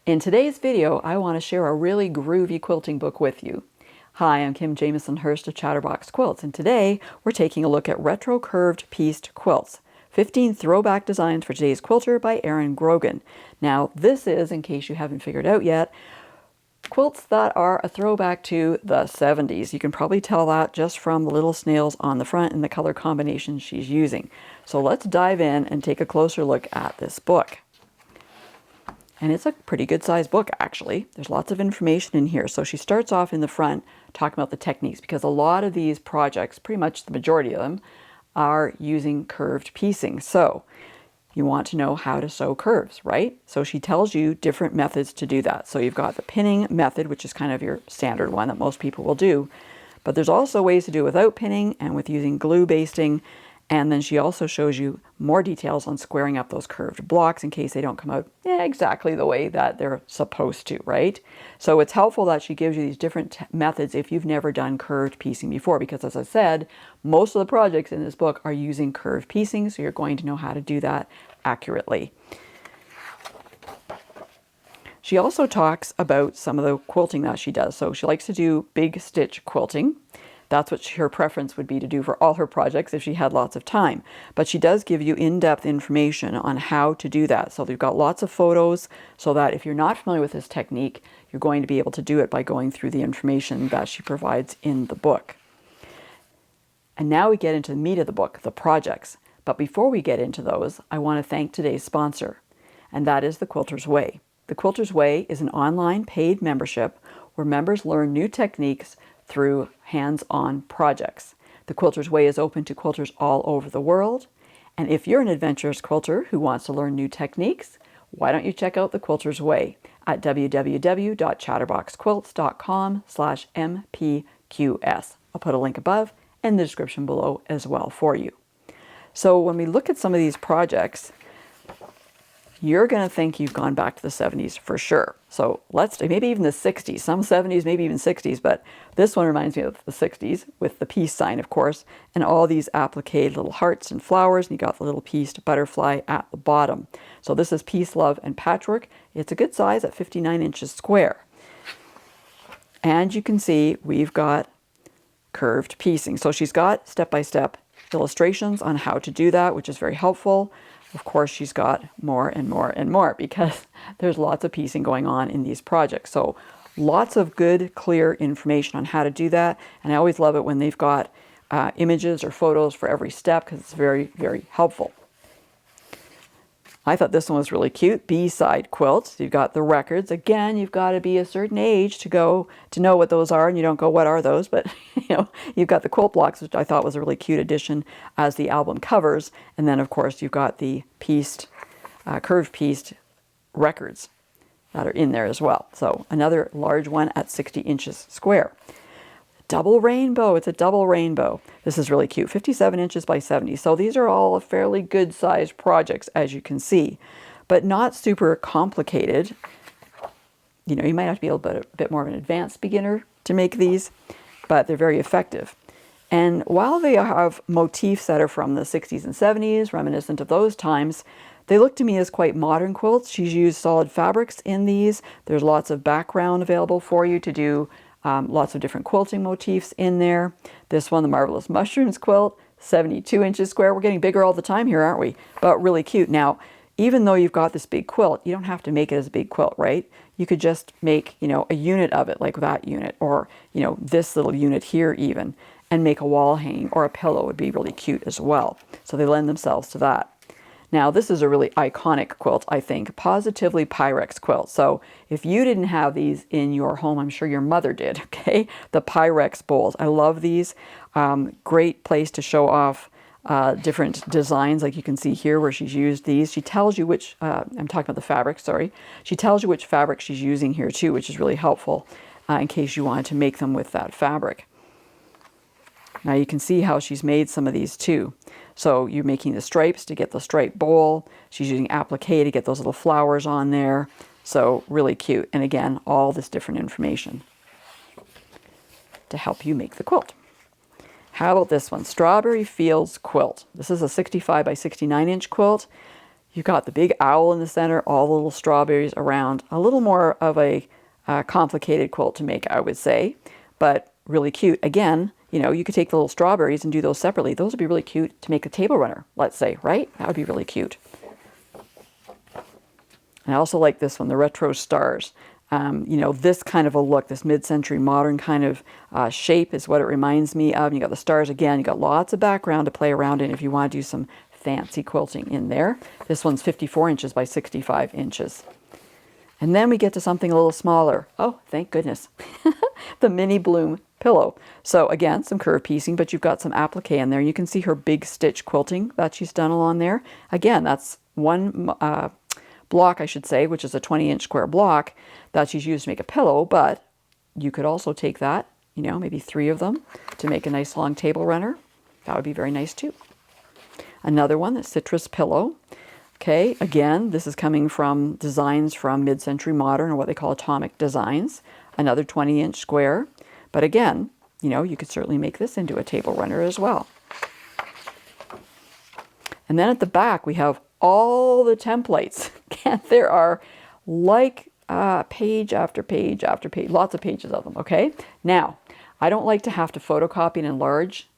In today's video, I want to share a really groovy quilting book with you. Hi, I'm Kim Jamieson Hurst of Chatterbox Quilts, and today we're taking a look at Retro Curved Pieced Quilts, 15 Throwback Designs for Today's Quilter by Erin Grogan. Now, this is, in case you haven't figured out yet, quilts that are a throwback to the 70s. You can probably tell that just from the little snails on the front and the color combinations she's using. So let's dive in and take a closer look at this book. And it's a pretty good sized book, actually. There's lots of information in here. So she starts off in the front talking about the techniques, because a lot of these projects, pretty much the majority of them, are using curved piecing. So you want to know how to sew curves, right? So she tells you different methods to do that. So you've got the pinning method, which is kind of your standard one that most people will do. But there's also ways to do it without pinning and with using glue basting. And then she also shows you more details on squaring up those curved blocks in case they don't come out exactly the way that they're supposed to, right? So it's helpful that she gives you these different methods if you've never done curved piecing before, because as I said, most of the projects in this book are using curved piecing, so you're going to know how to do that accurately. She also talks about some of the quilting that she does. So she likes to do big stitch quilting. That's what her preference would be to do for all her projects if she had lots of time. But she does give you in-depth information on how to do that. So they've got lots of photos so that if you're not familiar with this technique, you're going to be able to do it by going through the information that she provides in the book. And now we get into the meat of the book, the projects. But before we get into those, I want to thank today's sponsor, and that is The Quilter's Way. The Quilter's Way is an online paid membership where members learn new techniques through hands-on projects. The Quilter's Way is open to quilters all over the world. And if you're an adventurous quilter who wants to learn new techniques, why don't you check out The Quilter's Way at www.chatterboxquilts.com/mpqs. I'll put a link above and the description below as well for you. So when we look at some of these projects, you're going to think you've gone back to the 70s for sure. So maybe even the 60s, some 70s, maybe even 60s, but this one reminds me of the 60s with the peace sign, of course, and all these appliqued little hearts and flowers, and you got the little pieced butterfly at the bottom. So this is Peace, Love, and Patchwork. It's a good size at 59 inches square. And you can see we've got curved piecing. So she's got step-by-step illustrations on how to do that, which is very helpful. Of course, she's got more and more and more because there's lots of piecing going on in these projects. So lots of good, clear information on how to do that. And I always love it when they've got images or photos for every step because it's very, very helpful. I thought this one was really cute. B-side quilts. You've got the records. Again, you've got to be a certain age to know what those are, and you don't go, what are those? But you've got the quilt blocks, which I thought was a really cute addition as the album covers. And then, of course, you've got the curved pieced records that are in there as well. So another large one at 60 inches square. Double rainbow. It's a double rainbow. This is really cute. 57 inches by 70. So these are all fairly good sized projects, as you can see, but not super complicated. You might have to be a bit more of an advanced beginner to make these, but they're very effective. And while they have motifs that are from the 60s and 70s, reminiscent of those times, they look to me as quite modern quilts. She's used solid fabrics in these. There's lots of background available for you to do lots of different quilting motifs in there. This one, the Marvelous Mushrooms quilt, 72 inches square. We're getting bigger all the time here, aren't we? But really cute. Now, even though you've got this big quilt, you don't have to make it as a big quilt, right? You could just make, a unit of it, like that unit, or, this little unit here even, and make a wall hanging or a pillow would be really cute as well. So they lend themselves to that. Now, this is a really iconic quilt, I think, Positively Pyrex quilt. So if you didn't have these in your home, I'm sure your mother did, okay? The Pyrex bowls. I love these. Great place to show off different designs, like you can see here where she's used these. She tells you which, I'm talking about the fabric, sorry. She tells you which fabric she's using here too, which is really helpful in case you wanted to make them with that fabric. Now you can see how she's made some of these too. So you're making the stripes to get the stripe bowl. She's using applique to get those little flowers on there. So really cute. And again, all this different information to help you make the quilt. How about this one? Strawberry Fields Quilt. This is a 65 by 69 inch quilt. You've got the big owl in the center, all the little strawberries around. A little more of a complicated quilt to make, I would say, but really cute. Again, you know, you could take the little strawberries and do those separately. Those would be really cute to make a table runner, let's say, right? That would be really cute. And I also like this one, the retro stars. You know, this kind of a look, this mid-century modern kind of shape is what it reminds me of. You got the stars again. You got lots of background to play around in if you want to do some fancy quilting in there. This one's 54 inches by 65 inches. And then we get to something a little smaller. Oh, thank goodness. The mini bloom pillow. So again, some curve piecing, but you've got some applique in there. You can see her big stitch quilting that she's done along there. Again, that's one block, I should say, which is a 20-inch square block that she's used to make a pillow, but you could also take that, you know, maybe 3 of them to make a nice long table runner. That would be very nice too. Another one, the citrus pillow. Okay, again, this is coming from designs from mid-century modern, or what they call atomic designs. Another 20-inch square. But again, you know, you could certainly make this into a table runner as well. And then at the back, we have all the templates. There are like page after page after page, lots of pages of them, okay? Now, I don't like to have to photocopy and enlarge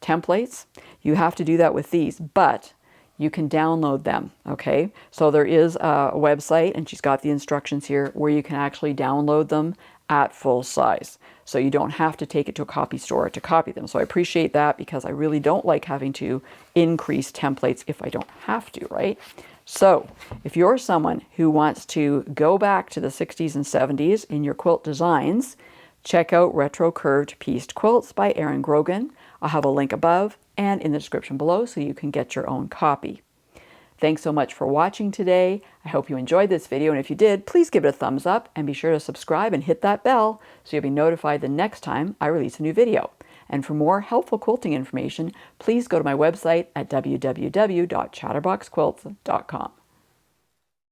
templates. You have to do that with these, but you can download them, okay? So there is a website, and she's got the instructions here, where you can actually download them at full size. So you don't have to take it to a copy store to copy them. So I appreciate that, because I really don't like having to increase templates if I don't have to, right? So if you're someone who wants to go back to the 60s and 70s in your quilt designs, check out Retro Curved Pieced Quilts by Erin Grogan. I'll have a link above and in the description below so you can get your own copy. Thanks so much for watching today. I hope you enjoyed this video, and if you did, please give it a thumbs up and be sure to subscribe and hit that bell so you'll be notified the next time I release a new video. And for more helpful quilting information, please go to my website at www.chatterboxquilts.com.